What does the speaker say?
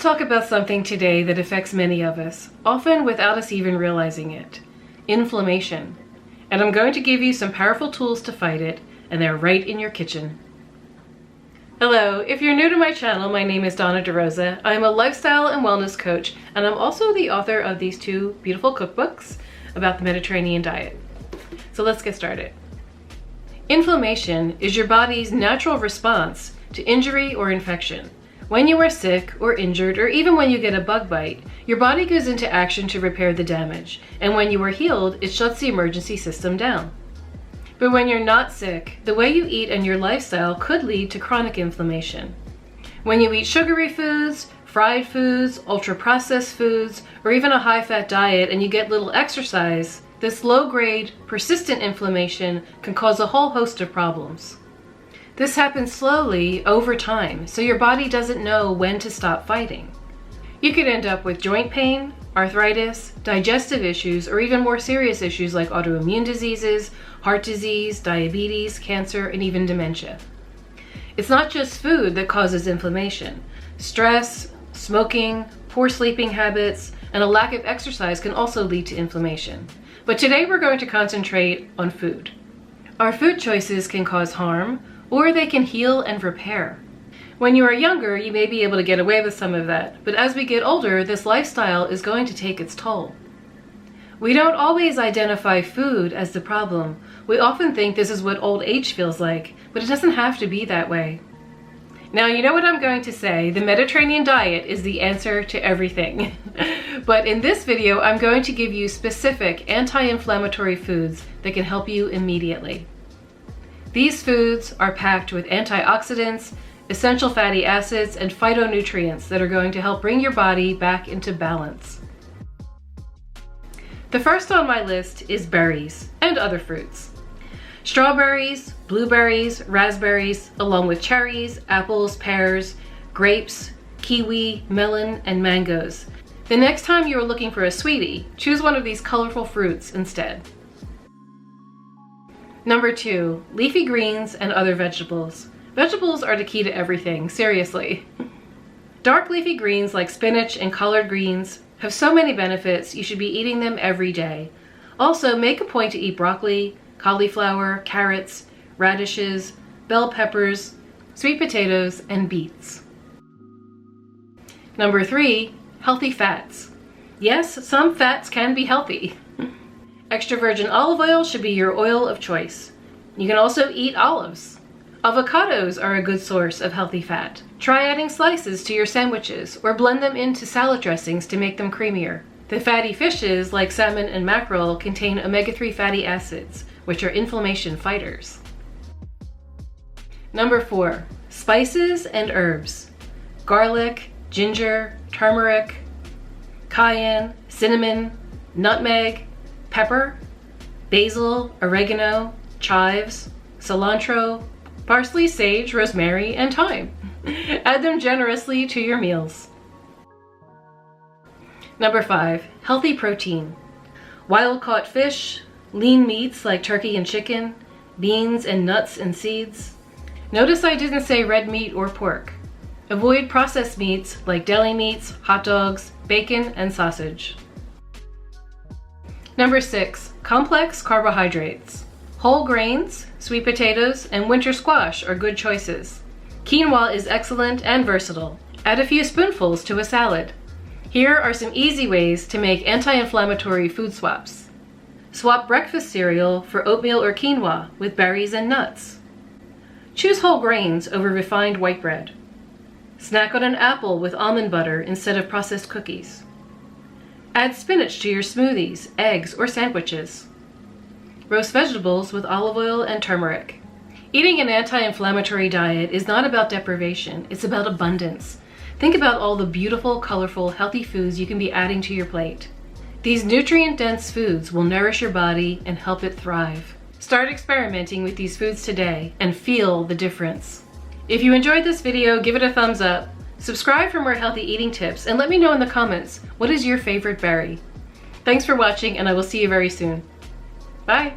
talk about something today that affects many of us, often without us even realizing it. Inflammation. And I'm going to give you some powerful tools to fight it, and they're right in your kitchen. Hello, if you're new to my channel, my name is Donna DeRosa. I'm a lifestyle and wellness coach, and I'm also the author of these two beautiful cookbooks about the Mediterranean diet. So let's get started. Inflammation is your body's natural response to injury or infection. When you are sick or injured, or even when you get a bug bite, your body goes into action to repair the damage, and when you are healed, it shuts the emergency system down. But when you're not sick, the way you eat and your lifestyle could lead to chronic inflammation. When you eat sugary foods, fried foods, ultra-processed foods, or even a high-fat diet and you get little exercise, this low-grade, persistent inflammation can cause a whole host of problems. This happens slowly over time, so your body doesn't know when to stop fighting. You could end up with joint pain, arthritis, digestive issues, or even more serious issues like autoimmune diseases, heart disease, diabetes, cancer, and even dementia. It's not just food that causes inflammation. Stress, smoking, poor sleeping habits, and a lack of exercise can also lead to inflammation. But today we're going to concentrate on food. Our food choices can cause harm, or they can heal and repair. When you are younger, you may be able to get away with some of that, but as we get older, this lifestyle is going to take its toll. We don't always identify food as the problem. We often think this is what old age feels like, but it doesn't have to be that way. Now, you know what I'm going to say, the Mediterranean diet is the answer to everything. But in this video, I'm going to give you specific anti-inflammatory foods that can help you immediately. These foods are packed with antioxidants, essential fatty acids, and phytonutrients that are going to help bring your body back into balance. The first on my list is berries and other fruits. Strawberries, blueberries, raspberries, along with cherries, apples, pears, grapes, kiwi, melon, and mangoes. The next time you're looking for a sweetie, choose one of these colorful fruits instead. Number 2, leafy greens and other vegetables. Vegetables are the key to everything, seriously. Dark leafy greens like spinach and collard greens have so many benefits, you should be eating them every day. Also, make a point to eat broccoli, cauliflower, carrots, radishes, bell peppers, sweet potatoes, and beets. Number 3, healthy fats. Yes, some fats can be healthy. Extra virgin olive oil should be your oil of choice. You can also eat olives. Avocados are a good source of healthy fat. Try adding slices to your sandwiches or blend them into salad dressings to make them creamier. The fatty fishes like salmon and mackerel contain omega-3 fatty acids, which are inflammation fighters. Number 4, spices and herbs. Garlic, ginger, turmeric, cayenne, cinnamon, nutmeg, pepper, basil, oregano, chives, cilantro, parsley, sage, rosemary, and thyme. Add them generously to your meals. Number 5, healthy protein. Wild-caught fish, lean meats like turkey and chicken, beans and nuts and seeds. Notice I didn't say red meat or pork. Avoid processed meats like deli meats, hot dogs, bacon, and sausage. Number 6, complex carbohydrates. Whole grains, sweet potatoes, and winter squash are good choices. Quinoa is excellent and versatile. Add a few spoonfuls to a salad. Here are some easy ways to make anti-inflammatory food swaps. Swap breakfast cereal for oatmeal or quinoa with berries and nuts. Choose whole grains over refined white bread. Snack on an apple with almond butter instead of processed cookies. Add spinach to your smoothies, eggs, or sandwiches. Roast vegetables with olive oil and turmeric. Eating an anti-inflammatory diet is not about deprivation, it's about abundance. Think about all the beautiful, colorful, healthy foods you can be adding to your plate. These nutrient-dense foods will nourish your body and help it thrive. Start experimenting with these foods today and feel the difference. If you enjoyed this video, give it a thumbs up. Subscribe for more healthy eating tips and let me know in the comments, what is your favorite berry? Thanks for watching and I will see you very soon. Bye!